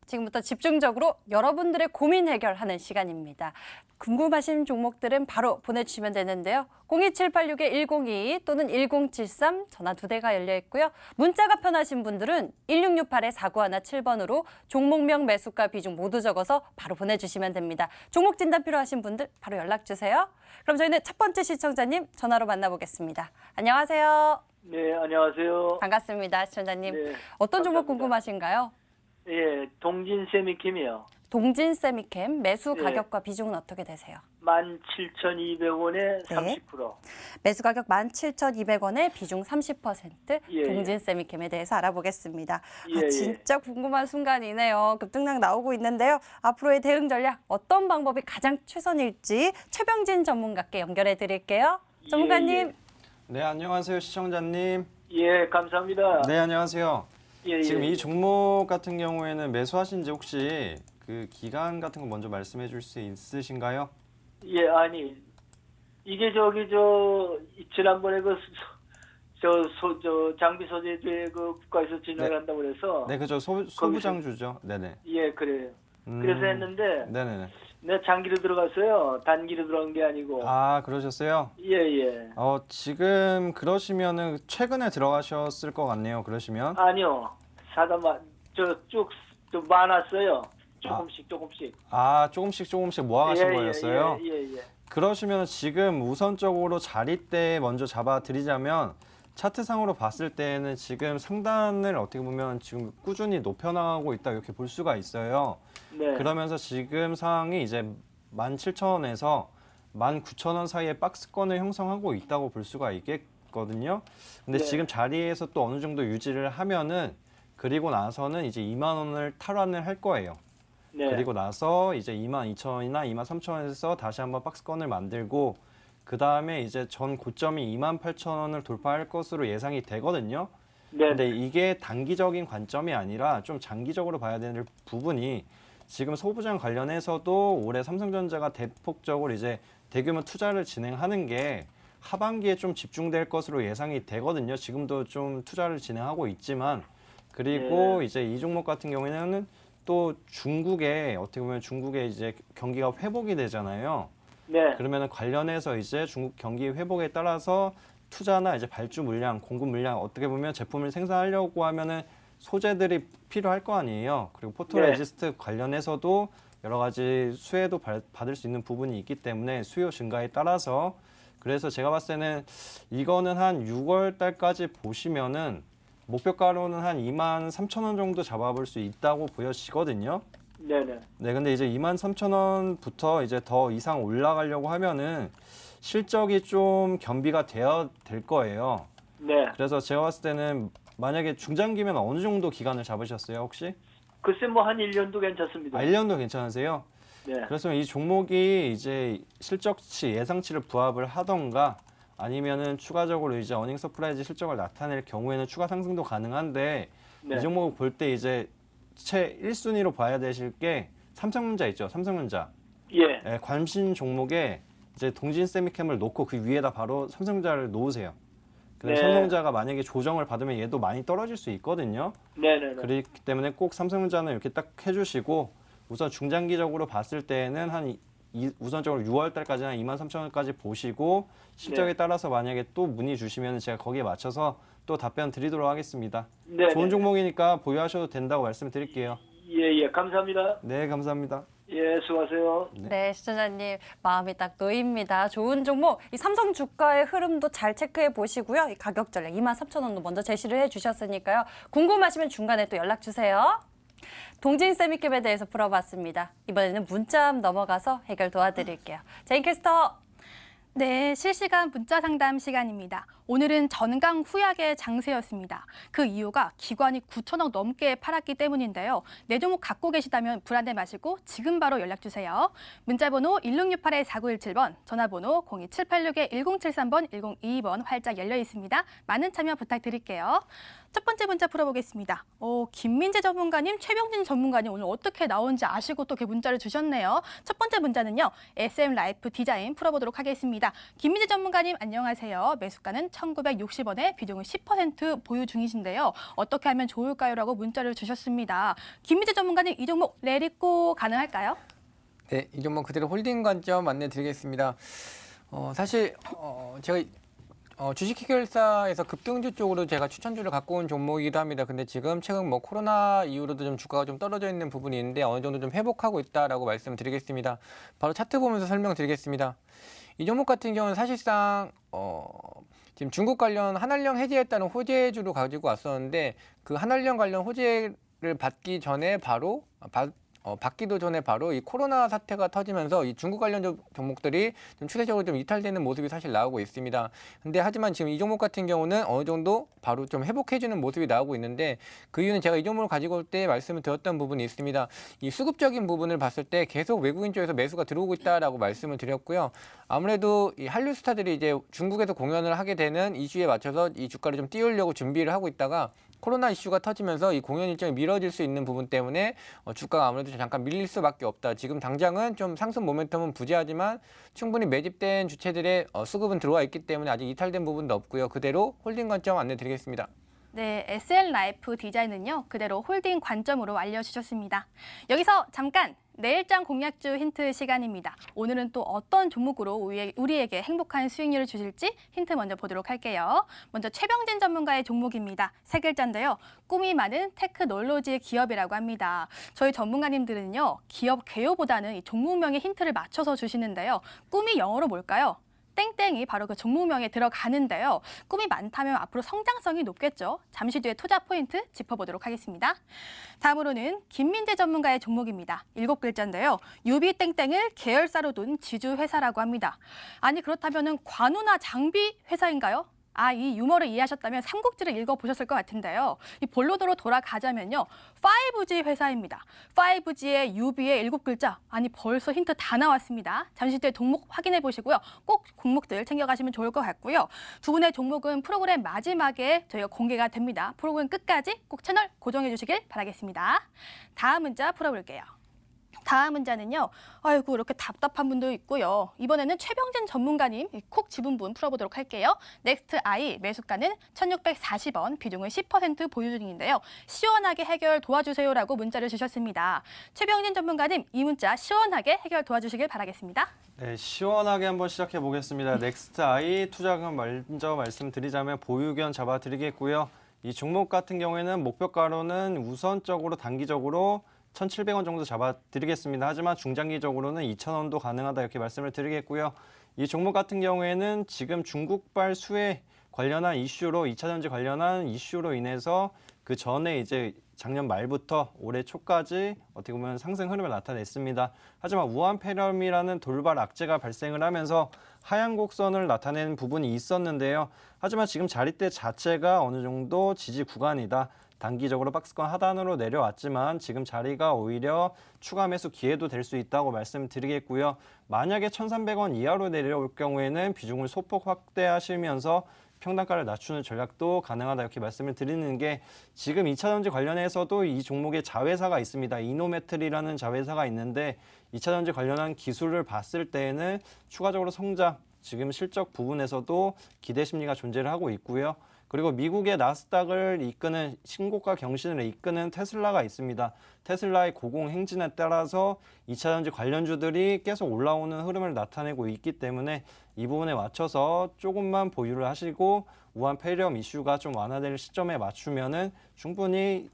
지금부터 집중적으로 여러분들의 고민 해결하는 시간입니다. 궁금하신 종목들은 바로 보내주시면 되는데요. 02786-1022 또는 1073 전화 2대가 열려 있고요. 문자가 편하신 분들은 1668-4917번으로 종목명, 매수가, 비중 모두 적어서 바로 보내주시면 됩니다. 종목 진단 필요하신 분들 바로 연락주세요. 그럼 저희는 첫 번째 시청자님 전화로 만나보겠습니다. 안녕하세요. 네, 안녕하세요. 반갑습니다, 시청자님. 네, 어떤 종목 감사합니다. 궁금하신가요? 예, 동진 세미킴이요. 동진 세미캠 매수 네. 가격과 비중은 어떻게 되세요? 17,200원에 네. 30%. 매수 가격 17,200원에 비중 30%. 예, 동진 세미캠에 대해서 알아보겠습니다. 예, 진짜 궁금한 순간이네요. 급등락 나오고 있는데요. 앞으로의 대응 전략 어떤 방법이 가장 최선일지 최병진 전문가께 연결해 드릴게요. 전문가님. 네, 안녕하세요, 시청자님. 예, 감사합니다. 네, 안녕하세요. 예, 지금 예. 이 종목 같은 경우에는 매수하신지 혹시 그 기간 같은 거 먼저 말씀해 줄 수 있으신가요? 예, 아니, 이게 지난번에 장비 소재주에 국가에서 진행을 네. 한다고 그래서. 네, 그죠. 소부장주죠. 네네. 예, 그래요. 그래서 했는데, 네네네. 내가 장기로 들어갔어요. 단기로 들어간 게 아니고. 아, 그러셨어요? 예, 예. 지금 그러시면은 최근에 들어가셨을 것 같네요. 그러시면. 아니요. 쭉 많았어요. 조금씩. 아, 조금씩 모아가신 예, 거였어요? 예. 그러시면 지금 우선적으로 자리대 먼저 잡아드리자면 차트상으로 봤을 때는 지금 상단을 어떻게 보면 지금 꾸준히 높여나가고 있다 이렇게 볼 수가 있어요. 네. 그러면서 지금 상황이 이제 17,000원에서 19,000원 사이에 박스권을 형성하고 있다고 볼 수가 있겠거든요. 근데 네. 지금 자리에서 또 어느 정도 유지를 하면은 그리고 나서는 이제 2만 원을 탈환을 할 거예요. 네. 그리고 나서 이제 22,000원이나 23,000원에서 다시 한번 박스권을 만들고 그 다음에 이제 전 고점이 28,000원을 돌파할 것으로 예상이 되거든요. 네. 근데 이게 단기적인 관점이 아니라 좀 장기적으로 봐야 되는 부분이 지금 소부장 관련해서도 올해 삼성전자가 대폭적으로 이제 대규모 투자를 진행하는 게 하반기에 좀 집중될 것으로 예상이 되거든요. 지금도 좀 투자를 진행하고 있지만 그리고 이제 이 종목 같은 경우에는 또 중국에 어떻게 보면 중국의 이제 경기가 회복이 되잖아요. 네. 그러면 관련해서 이제 중국 경기 회복에 따라서 투자나 이제 발주 물량, 공급 물량 어떻게 보면 제품을 생산하려고 하면은 소재들이 필요할 거 아니에요. 그리고 포토레지스트 관련해서도 여러 가지 수혜도 받을 수 있는 부분이 있기 때문에 수요 증가에 따라서 그래서 제가 봤을 때는 이거는 한 6월 달까지 보시면은 목표가로는 한 23,000원 정도 잡아볼 수 있다고 보여지거든요. 네네. 네, 근데 이제 23,000원부터 이제 더 이상 올라가려고 하면은 실적이 좀 겸비가 되어야 될 거예요. 네. 그래서 제가 봤을 때는 만약에 중장기면 어느 정도 기간을 잡으셨어요, 혹시? 글쎄 뭐 한 1년도 괜찮습니다. 1년도 괜찮으세요? 네. 그렇으면 이 종목이 이제 실적치 예상치를 부합을 하던가 아니면은 추가적으로 이제 어닝 서프라이즈 실적을 나타낼 경우에는 추가 상승도 가능한데 네. 이 종목을 볼 때 이제 최 1순위로 봐야 되실 게 삼성전자 있죠, 삼성전자. 예. 예, 관심 종목에 이제 동진 세미캠을 놓고 그 위에다 바로 삼성전자를 놓으세요. 근데 네. 삼성전자가 만약에 조정을 받으면 얘도 많이 떨어질 수 있거든요. 네네네. 그렇기 때문에 꼭 삼성전자는 이렇게 딱 해주시고 우선 중장기적으로 봤을 때는 우선적으로 6월 달까지 한 23,000원까지 보시고 실적에 네. 따라서 만약에 또 문의 주시면 제가 거기에 맞춰서 또 답변 드리도록 하겠습니다. 네. 좋은 종목이니까 보유하셔도 된다고 말씀드릴게요. 예. 감사합니다. 네, 감사합니다. 예, 수고하세요. 네, 시청자님 마음이 딱 놓입니다. 좋은 종목, 이 삼성 주가의 흐름도 잘 체크해 보시고요. 이 가격 전략 23,000원도 먼저 제시를 해주셨으니까요. 궁금하시면 중간에 또 연락 주세요. 동진 세미캠에 대해서 풀어봤습니다. 이번에는 문자 넘어가서 해결 도와드릴게요. 제인캐스터. 네, 실시간 문자 상담 시간입니다. 오늘은 전강 후약의 장세였습니다. 그 이유가 기관이 9천억 넘게 팔았기 때문인데요. 내 종목 갖고 계시다면 불안해 마시고 지금 바로 연락주세요. 문자번호 1668-4917번, 전화번호 02786-1073번, 1022번 활짝 열려 있습니다. 많은 참여 부탁드릴게요. 첫 번째 문자 풀어보겠습니다. 김민재 전문가님, 최병진 전문가님 오늘 어떻게 나온지 아시고 또 이렇게 문자를 주셨네요. 첫 번째 문자는요. SM 라이프 디자인 풀어보도록 하겠습니다. 김민재 전문가님 안녕하세요. 매수가는 1,960원에 비중은 10% 보유 중이신데요. 어떻게 하면 좋을까요? 라고 문자를 주셨습니다. 김민재 전문가님, 이 종목 내리고 가능할까요? 네, 이 종목 그대로 홀딩 관점 안내 드리겠습니다. 사실 제가 주식 해결사에서 급등주 쪽으로 제가 추천주를 갖고 온 종목이기도 합니다. 근데 지금 최근 뭐 코로나 이후로도 좀 주가가 좀 떨어져 있는 부분이 있는데 어느 정도 좀 회복하고 있다라고 말씀드리겠습니다. 바로 차트 보면서 설명드리겠습니다. 이 종목 같은 경우는 사실상 지금 중국 관련 한한령 해제했다는 호재주로 가지고 왔었는데 그 한한령 관련 호재를 받기 전에 받기도 전에 바로 이 코로나 사태가 터지면서 이 중국 관련 종목들이 좀 추세적으로 좀 이탈되는 모습이 사실 나오고 있습니다. 근데 하지만 지금 이 종목 같은 경우는 어느 정도 바로 좀 회복해주는 모습이 나오고 있는데 그 이유는 제가 이 종목을 가지고 올 때 말씀을 드렸던 부분이 있습니다. 이 수급적인 부분을 봤을 때 계속 외국인 쪽에서 매수가 들어오고 있다라고 말씀을 드렸고요. 아무래도 이 한류 스타들이 이제 중국에서 공연을 하게 되는 이슈에 맞춰서 이 주가를 좀 띄우려고 준비를 하고 있다가 코로나 이슈가 터지면서 이 공연 일정이 미뤄질 수 있는 부분 때문에 주가가 아무래도 잠깐 밀릴 수밖에 없다. 지금 당장은 좀 상승 모멘텀은 부재하지만 충분히 매집된 주체들의 수급은 들어와 있기 때문에 아직 이탈된 부분도 없고요. 그대로 홀딩 관점 안내 드리겠습니다. 네, SL라이프 디자인은요, 그대로 홀딩 관점으로 알려주셨습니다. 여기서 잠깐 내일장 공략주 힌트 시간입니다. 오늘은 또 어떤 종목으로 우리에게 행복한 수익률을 주실지 힌트 먼저 보도록 할게요. 먼저 최병진 전문가의 종목입니다. 세 글자인데요. 꿈이 많은 테크놀로지 기업이라고 합니다. 저희 전문가님들은요, 기업 개요보다는 이 종목명의 힌트를 맞춰서 주시는데요. 꿈이 영어로 뭘까요? 땡땡이 바로 그 종목명에 들어가는데요. 꿈이 많다면 앞으로 성장성이 높겠죠. 잠시 뒤에 투자 포인트 짚어보도록 하겠습니다. 다음으로는 김민재 전문가의 종목입니다. 7글자인데요. 유비땡땡을 계열사로 둔 지주회사라고 합니다. 아니 그렇다면 관우나 장비 회사인가요? 이 유머를 이해하셨다면 삼국지를 읽어보셨을 것 같은데요. 이 본론으로 돌아가자면요. 5G 회사입니다. 5G의 유비의 7글자. 아니 벌써 힌트 다 나왔습니다. 잠시 뒤에 종목 확인해 보시고요. 꼭 종목들 챙겨가시면 좋을 것 같고요. 두 분의 종목은 프로그램 마지막에 저희가 공개가 됩니다. 프로그램 끝까지 꼭 채널 고정해 주시길 바라겠습니다. 다음 문자 풀어볼게요. 다음 문자는요. 아이고 이렇게 답답한 분도 있고요. 이번에는 최병진 전문가님 콕 집은 분 풀어보도록 할게요. 넥스트 아이 매수가는 1,640원, 비중은 10% 보유 중인데요. 시원하게 해결 도와주세요라고 문자를 주셨습니다. 최병진 전문가님 이 문자 시원하게 해결 도와주시길 바라겠습니다. 네, 시원하게 한번 시작해 보겠습니다. 넥스트 아이 투자금 먼저 말씀드리자면 보유견 잡아드리겠고요. 이 종목 같은 경우에는 목표가로는 우선적으로 단기적으로 1,700원 정도 잡아드리겠습니다. 하지만 중장기적으로는 2,000원도 가능하다 이렇게 말씀을 드리겠고요. 이 종목 같은 경우에는 지금 중국발 수혜 관련한 이슈로 2차 전지 관련한 이슈로 인해서 그 전에 이제 작년 말부터 올해 초까지 어떻게 보면 상승 흐름을 나타냈습니다. 하지만 우한 폐렴이라는 돌발 악재가 발생을 하면서 하향 곡선을 나타내는 부분이 있었는데요. 하지만 지금 자리대 자체가 어느 정도 지지 구간이다. 단기적으로 박스권 하단으로 내려왔지만 지금 자리가 오히려 추가 매수 기회도 될 수 있다고 말씀드리겠고요. 만약에 1,300원 이하로 내려올 경우에는 비중을 소폭 확대하시면서 평단가를 낮추는 전략도 가능하다 이렇게 말씀을 드리는 게 지금 2차 전지 관련해서도 이 종목에 자회사가 있습니다. 이노메틀이라는 자회사가 있는데 2차 전지 관련한 기술을 봤을 때에는 추가적으로 성장, 지금 실적 부분에서도 기대 심리가 존재를 하고 있고요. 그리고 미국의 나스닥을 이끄는 신고가 경신을 이끄는 테슬라가 있습니다. 테슬라의 고공 행진에 따라서 2차 전지 관련주들이 계속 올라오는 흐름을 나타내고 있기 때문에 이 부분에 맞춰서 조금만 보유를 하시고 우한 폐렴 이슈가 좀 완화될 시점에 맞추면은 충분히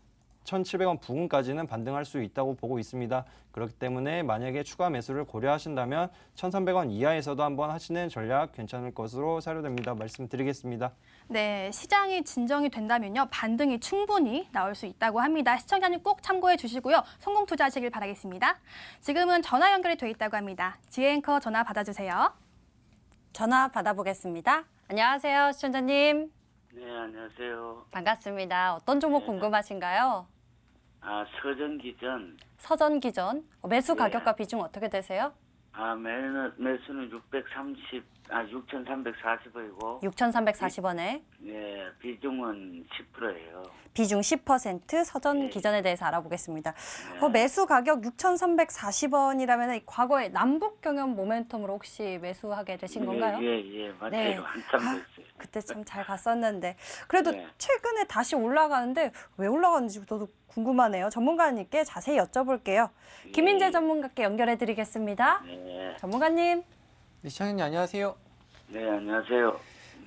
1,700원 부근까지는 반등할 수 있다고 보고 있습니다. 그렇기 때문에 만약에 추가 매수를 고려하신다면 1,300원 이하에서도 한번 하시는 전략 괜찮을 것으로 사료됩니다. 말씀드리겠습니다. 네, 시장이 진정이 된다면요. 반등이 충분히 나올 수 있다고 합니다. 시청자님 꼭 참고해 주시고요. 성공 투자하시길 바라겠습니다. 지금은 전화 연결이 돼 있다고 합니다. 지혜 앵커 전화 받아주세요. 전화 받아보겠습니다. 안녕하세요, 시청자님. 네, 안녕하세요. 반갑습니다. 어떤 종목 네. 궁금하신가요? 서전기전. 서전기전. 매수 네. 가격과 비중 어떻게 되세요? 매수는 630 6,340원이고 6,340원에 예, 비중은 10%예요. 비중 10% 서전 기전에 대해서 알아보겠습니다. 매수 가격 6,340원이라면 과거에 남북 경협 모멘텀으로 혹시 매수하게 되신 건가요? 예, 맞아요. 네. 한참 됐어요. 그때 참 잘 갔었는데 그래도 네. 최근에 다시 올라가는데 왜 올라가는지 저도 궁금하네요. 전문가님께 자세히 여쭤볼게요. 김인재 전문가께 연결해 드리겠습니다. 네, 전문가님. 네, 시청자님 안녕하세요. 네, 안녕하세요.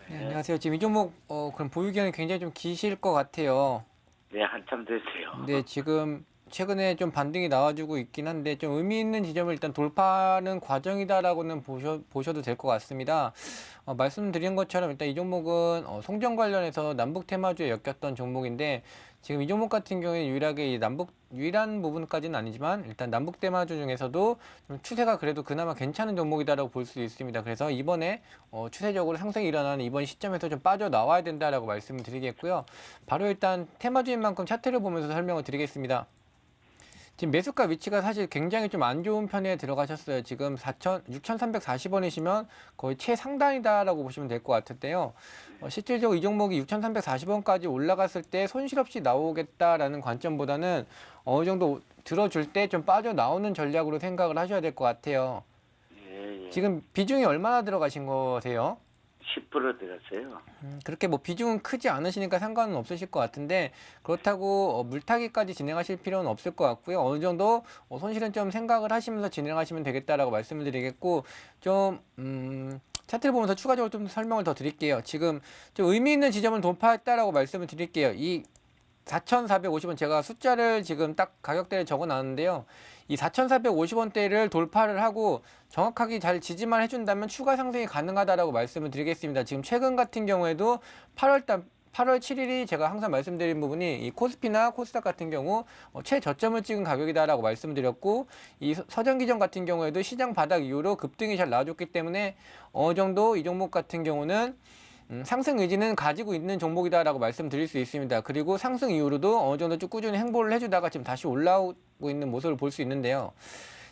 네, 안녕하세요. 지금 이 종목 그럼 보유 기간이 굉장히 좀 기실 것 같아요. 네, 한참 됐어요. 네, 지금 최근에 좀 반등이 나와주고 있긴 한데 좀 의미 있는 지점을 일단 돌파하는 과정이다라고는 보셔도 될 것 같습니다. 말씀드린 것처럼 일단 이 종목은 송전 관련해서 남북 테마주에 엮였던 종목인데 지금 이 종목 같은 경우에 유일하게 이 유일한 부분까지는 아니지만 일단 남북 테마주 중에서도 좀 추세가 그래도 그나마 괜찮은 종목이다라고 볼 수 있습니다. 그래서 이번에 추세적으로 상승이 일어나는 이번 시점에서 좀 빠져나와야 된다라고 말씀을 드리겠고요. 바로 일단 테마주인 만큼 차트를 보면서 설명을 드리겠습니다. 지금 매수가 위치가 사실 굉장히 좀 안 좋은 편에 들어가셨어요. 지금 6,340원이시면 거의 최상단이다라고 보시면 될 것 같은데요. 실질적으로 이 종목이 6,340원까지 올라갔을 때 손실 없이 나오겠다라는 관점보다는 어느 정도 들어줄 때 좀 빠져나오는 전략으로 생각을 하셔야 될 것 같아요. 예, 지금 비중이 얼마나 들어가신 거세요? 10% 들었어요. 그렇게 뭐 비중은 크지 않으시니까 상관은 없으실 것 같은데 그렇다고 물타기까지 진행하실 필요는 없을 것 같고요. 어느 정도 손실은 좀 생각을 하시면서 진행하시면 되겠다라고 말씀을 드리겠고 좀 차트를 보면서 추가적으로 좀 설명을 더 드릴게요. 지금 좀 의미 있는 지점을 돌파했다라고 말씀을 드릴게요. 이 4,450원 제가 숫자를 지금 딱 가격대를 적어 놨는데요. 이 4,450원대를 돌파를 하고 정확하게 잘 지지만 해준다면 추가 상승이 가능하다라고 말씀을 드리겠습니다. 지금 최근 같은 경우에도 8월 7일이 제가 항상 말씀드린 부분이 이 코스피나 코스닥 같은 경우 최저점을 찍은 가격이다라고 말씀드렸고 이 서전기전 같은 경우에도 시장 바닥 이후로 급등이 잘 나와줬기 때문에 어느 정도 이 종목 같은 경우는 상승 의지는 가지고 있는 종목이다라고 말씀드릴 수 있습니다. 그리고 상승 이후로도 어느 정도 쭉 꾸준히 행보를 해주다가 지금 다시 올라오고 있는 모습을 볼 수 있는데요.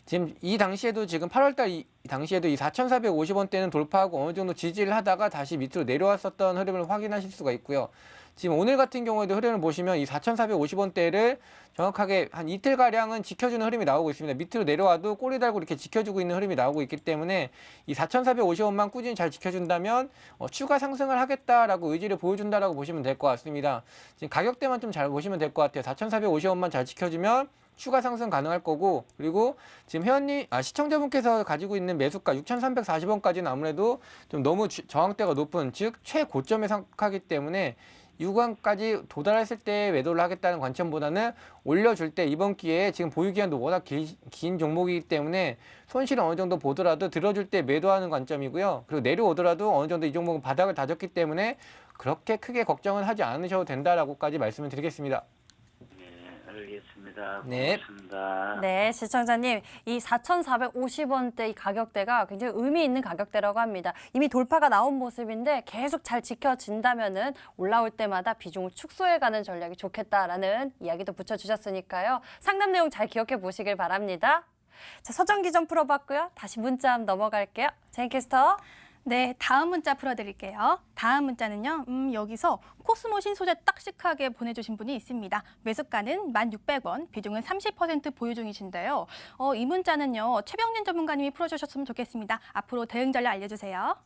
지금 이 당시에도 지금 8월달 이 당시에도 이 4,450원대는 돌파하고 어느 정도 지지를 하다가 다시 밑으로 내려왔었던 흐름을 확인하실 수가 있고요. 지금 오늘 같은 경우에도 흐름을 보시면 이 4,450원대를 정확하게 한 이틀가량은 지켜주는 흐름이 나오고 있습니다. 밑으로 내려와도 꼬리 달고 이렇게 지켜주고 있는 흐름이 나오고 있기 때문에 이 4,450원만 꾸준히 잘 지켜준다면 추가 상승을 하겠다라고 의지를 보여준다라고 보시면 될 것 같습니다. 지금 가격대만 좀 잘 보시면 될 것 같아요. 4,450원만 잘 지켜주면 추가 상승 가능할 거고 그리고 지금 시청자분께서 가지고 있는 매수가 6,340원까지는 아무래도 좀 너무 저항대가 높은 즉 최고점에 속하기 때문에 이 구간까지 도달했을 때 매도를 하겠다는 관점보다는 올려줄 때 이번 기회에 지금 보유기간도 워낙 긴 종목이기 때문에 손실은 어느 정도 보더라도 들어줄 때 매도하는 관점이고요. 그리고 내려오더라도 어느 정도 이 종목은 바닥을 다졌기 때문에 그렇게 크게 걱정은 하지 않으셔도 된다라고까지 말씀을 드리겠습니다. 알겠습니다. 네. 고맙습니다. 네, 시청자님, 이 4,450원대 이 가격대가 굉장히 의미 있는 가격대라고 합니다. 이미 돌파가 나온 모습인데 계속 잘 지켜진다면은 올라올 때마다 비중을 축소해가는 전략이 좋겠다라는 이야기도 붙여주셨으니까요. 상담 내용 잘 기억해 보시길 바랍니다. 자, 서전기전 풀어봤고요. 다시 문자 한번 넘어갈게요. 제인캐스터. 네, 다음 문자 풀어드릴게요. 다음 문자는요, 여기서 코스모 신소재 딱식하게 보내주신 분이 있습니다. 매수가는 1,600원, 비중은 30% 보유 중이신데요. 이 문자는요, 최병진 전문가님이 풀어주셨으면 좋겠습니다. 앞으로 대응 전략 알려주세요.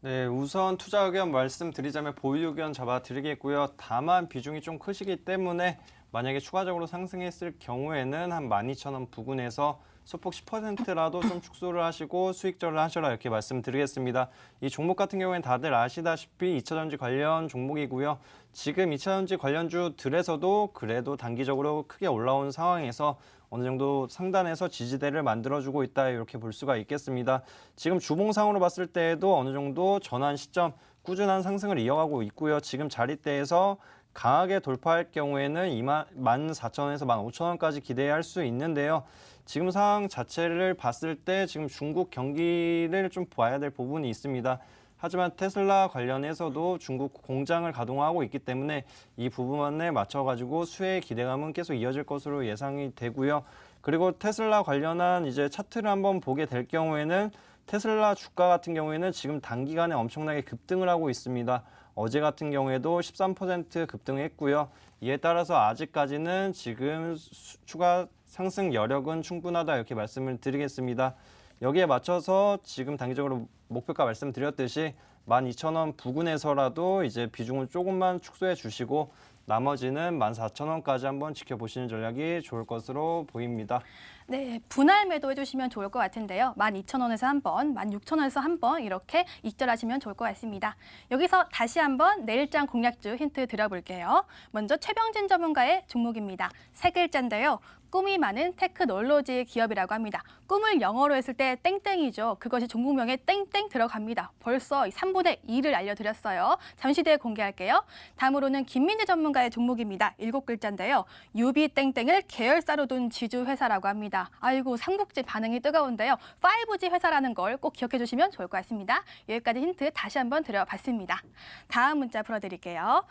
네, 우선 투자 의견 말씀드리자면 보유 의견 잡아드리겠고요. 다만 비중이 좀 크시기 때문에 만약에 추가적으로 상승했을 경우에는 한 12,000원 부근에서 소폭 10%라도 좀 축소를 하시고 수익절을 하셔라 이렇게 말씀드리겠습니다. 이 종목 같은 경우에는 다들 아시다시피 2차전지 관련 종목이고요. 지금 2차전지 관련주들에서도 그래도 단기적으로 크게 올라온 상황에서 어느 정도 상단에서 지지대를 만들어주고 있다 이렇게 볼 수가 있겠습니다. 지금 주봉상으로 봤을 때에도 어느 정도 전환 시점 꾸준한 상승을 이어가고 있고요. 지금 자리대에서 강하게 돌파할 경우에는 24,000원에서 15,000원까지 기대할 수 있는데요. 지금 상황 자체를 봤을 때 지금 중국 경기를 좀 봐야 될 부분이 있습니다. 하지만 테슬라 관련해서도 중국 공장을 가동하고 있기 때문에 이 부분에 맞춰가지고 수혜의 기대감은 계속 이어질 것으로 예상이 되고요. 그리고 테슬라 관련한 이제 차트를 한번 보게 될 경우에는 테슬라 주가 같은 경우에는 지금 단기간에 엄청나게 급등을 하고 있습니다. 어제 같은 경우에도 13% 급등했고요. 이에 따라서 아직까지는 지금 추가 상승 여력은 충분하다 이렇게 말씀을 드리겠습니다. 여기에 맞춰서 지금 단기적으로 목표가 말씀드렸듯이 12,000원 부근에서라도 이제 비중을 조금만 축소해 주시고 나머지는 14,000원까지 한번 지켜보시는 전략이 좋을 것으로 보입니다. 네, 분할 매도해 주시면 좋을 것 같은데요. 12,000원에서 한 번, 16,000원에서 한 번 이렇게 익절하시면 좋을 것 같습니다. 여기서 다시 한번 내일장 공략주 힌트 드려볼게요. 먼저 최병진 전문가의 종목입니다. 세 글자인데요. 꿈이 많은 테크놀로지 기업이라고 합니다. 꿈을 영어로 했을 때 땡땡이죠. 그것이 종목명에 땡땡 들어갑니다. 벌써 3분의 2를 알려드렸어요. 잠시 뒤에 공개할게요. 다음으로는 김민재 전문가의 종목입니다. 7글자인데요. 유비 땡땡을 계열사로 둔 지주회사라고 합니다. 아이고 삼국지 반응이 뜨거운데요. 5G 회사라는 걸 꼭 기억해 주시면 좋을 것 같습니다. 여기까지 힌트 다시 한번 드려봤습니다. 다음 문자 풀어드릴게요.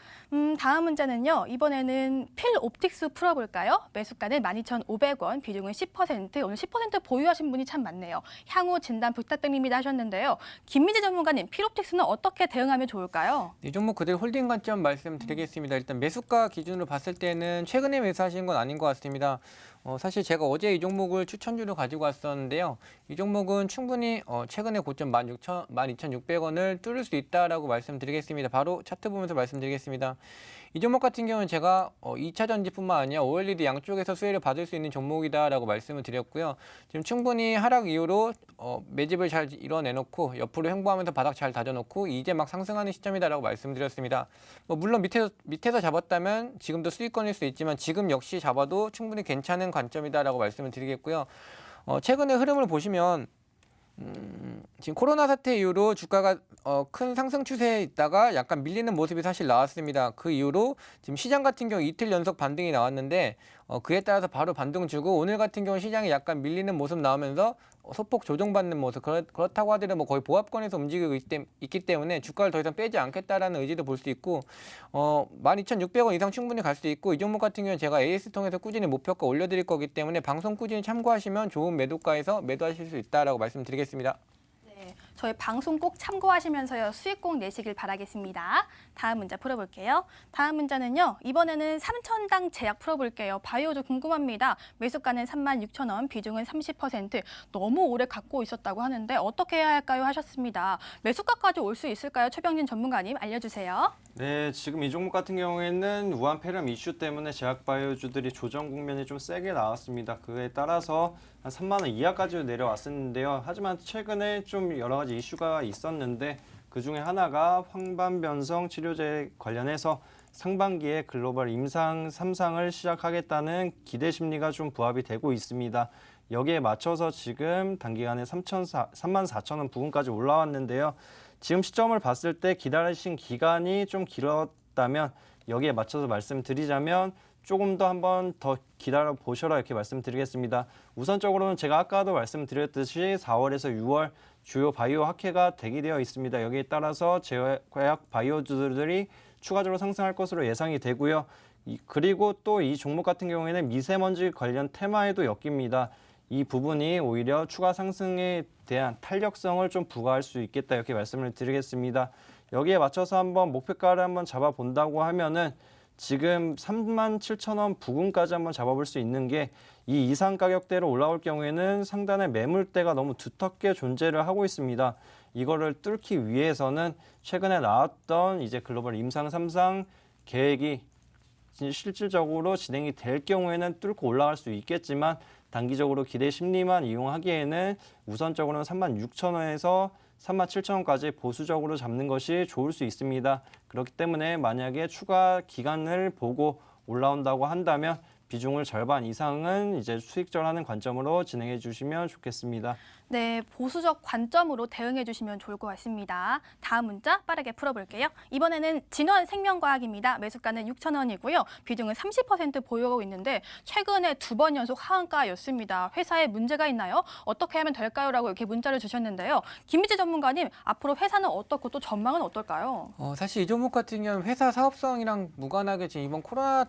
다음 문자는요. 이번에는 필옵틱스 풀어볼까요? 매수가는 12,500원, 비중은 10%, 오늘 10% 보유하신 분이 참 많네요. 향후 진단 부탁드립니다 하셨는데요. 김민재 전문가님, 필옵틱스는 어떻게 대응하면 좋을까요? 이 종목 그대로 홀딩 관점 말씀드리겠습니다. 일단 매수가 기준으로 봤을 때는 최근에 매수하신 건 아닌 것 같습니다. 사실 제가 어제 이 종목을 추천주로 가지고 왔었는데요. 이 종목은 충분히 최근에 고점 12,600원을 뚫을 수 있다라고 말씀드리겠습니다. 바로 차트 보면서 말씀드리겠습니다. 이 종목 같은 경우는 제가 2차 전지뿐만 아니라 OLED 양쪽에서 수혜를 받을 수 있는 종목이다라고 말씀을 드렸고요. 지금 충분히 하락 이후로 매집을 잘 이뤄내놓고 옆으로 횡보하면서 바닥 잘 다져놓고 이제 막 상승하는 시점이다라고 말씀드렸습니다. 물론 밑에서 잡았다면 지금도 수익권일 수 있지만 지금 역시 잡아도 충분히 괜찮은 관점이다라고 말씀을 드리겠고요. 최근의 흐름을 보시면 지금 코로나 사태 이후로 주가가 큰 상승 추세에 있다가 약간 밀리는 모습이 사실 나왔습니다. 그 이후로 지금 시장 같은 경우 이틀 연속 반등이 나왔는데 그에 따라서 바로 반등 주고 오늘 같은 경우 시장이 약간 밀리는 모습 나오면서 소폭 조정받는 모습 그렇다고 하더라도 거의 보합권에서 움직이고 있기 때문에 주가를 더 이상 빼지 않겠다라는 의지도 볼 수 있고 12,600원 이상 충분히 갈 수 있고 이 종목 같은 경우는 제가 AS 통해서 꾸준히 목표가 올려드릴 거기 때문에 방송 꾸준히 참고하시면 좋은 매도가에서 매도하실 수 있다라고 말씀드리겠습니다. 네, 저희 방송 꼭 참고하시면서요. 수익 꼭 내시길 바라겠습니다. 다음 문자 풀어볼게요. 다음 문자는요. 이번에는 3,000당 제약 풀어볼게요. 바이오주 궁금합니다. 매수가는 36,000원, 비중은 30%. 너무 오래 갖고 있었다고 하는데 어떻게 해야 할까요? 하셨습니다. 매수가까지 올 수 있을까요? 최병진 전문가님 알려주세요. 네, 지금 이 종목 같은 경우에는 우한 폐렴 이슈 때문에 제약 바이오주들이 조정 국면이 좀 세게 나왔습니다. 그에 따라서 한 3만 원 이하까지 내려왔었는데요. 하지만 최근에 좀 여러 가지 이슈가 있었는데 그 중에 하나가 황반변성 치료제 관련해서 상반기에 글로벌 임상 3상을 시작하겠다는 기대 심리가 좀 부합이 되고 있습니다. 여기에 맞춰서 지금 단기간에 34,000원 부근까지 올라왔는데요. 지금 시점을 봤을 때 기다리신 기간이 좀 길었다면 여기에 맞춰서 말씀드리자면 조금 더 한번 더 기다려 보셔라 이렇게 말씀드리겠습니다. 우선적으로는 제가 아까도 말씀드렸듯이 4월에서 6월 주요 바이오 학회가 대기되어 있습니다. 여기에 따라서 제약 바이오주들이 추가적으로 상승할 것으로 예상이 되고요. 그리고 또 이 종목 같은 경우에는 미세먼지 관련 테마에도 엮입니다. 이 부분이 오히려 추가 상승에 대한 탄력성을 좀 부과할 수 있겠다 이렇게 말씀을 드리겠습니다. 여기에 맞춰서 한번 목표가를 한번 잡아본다고 하면은 지금 37,000원 부근까지 한번 잡아볼 수 있는 게 이 이상 가격대로 올라올 경우에는 상단의 매물대가 너무 두텁게 존재를 하고 있습니다. 이거를 뚫기 위해서는 최근에 나왔던 이제 글로벌 임상 3상 계획이 실질적으로 진행이 될 경우에는 뚫고 올라갈 수 있겠지만 단기적으로 기대 심리만 이용하기에는 우선적으로는 36,000원에서 37,000원까지 보수적으로 잡는 것이 좋을 수 있습니다. 그렇기 때문에 만약에 추가 기간을 보고 올라온다고 한다면 비중을 절반 이상은 이제 수익절하는 관점으로 진행해 주시면 좋겠습니다. 네, 보수적 관점으로 대응해 주시면 좋을 것 같습니다. 다음 문자 빠르게 풀어볼게요. 이번에는 진원생명과학입니다. 매수가는 6,000원이고요. 비중은 30% 보유하고 있는데 최근에 2번 연속 하한가였습니다. 회사에 문제가 있나요? 어떻게 하면 될까요? 라고 이렇게 문자를 주셨는데요. 김민재 전문가님, 앞으로 회사는 어떻고 또 전망은 어떨까요? 사실 이 종목 같은 경우는 회사 사업성이랑 무관하게 지금 이번 코로나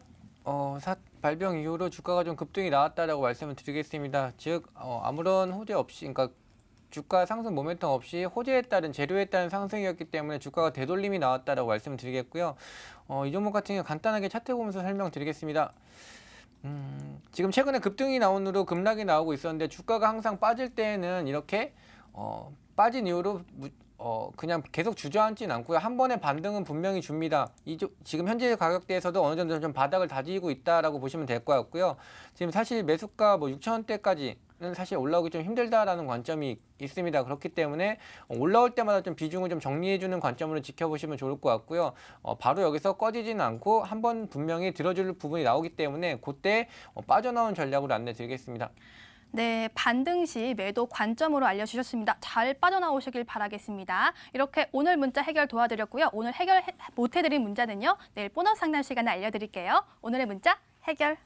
발병 이후로 주가가 좀 급등이 나왔다라고 말씀을 드리겠습니다. 즉 아무런 호재 없이, 그러니까 주가 상승 모멘텀 없이 호재에 따른 재료에 따른 상승이었기 때문에 주가가 되돌림이 나왔다라고 말씀드리겠고요. 이 종목 같은 경우 간단하게 차트 보면서 설명드리겠습니다. 지금 최근에 급등이 나온 후로 급락이 나오고 있었는데 주가가 항상 빠질 때에는 이렇게 빠진 이후로 그냥 계속 주저앉지는 않고요. 한 번의 반등은 분명히 줍니다. 지금 현재 가격대에서도 어느 정도 좀 바닥을 다지고 있다라고 보시면 될 것 같고요. 지금 사실 매수가 6,000원대까지는 사실 올라오기 좀 힘들다라는 관점이 있습니다. 그렇기 때문에 올라올 때마다 좀 비중을 좀 정리해주는 관점으로 지켜보시면 좋을 것 같고요. 바로 여기서 꺼지지는 않고 한 번 분명히 들어줄 부분이 나오기 때문에 그때 빠져나온 전략으로 안내드리겠습니다. 네, 반등 시 매도 관점으로 알려주셨습니다. 잘 빠져나오시길 바라겠습니다. 이렇게 오늘 문자 해결 도와드렸고요. 오늘 해결 못해드린 문자는요. 내일 보너스 상담 시간에 알려드릴게요. 오늘의 문자 해결.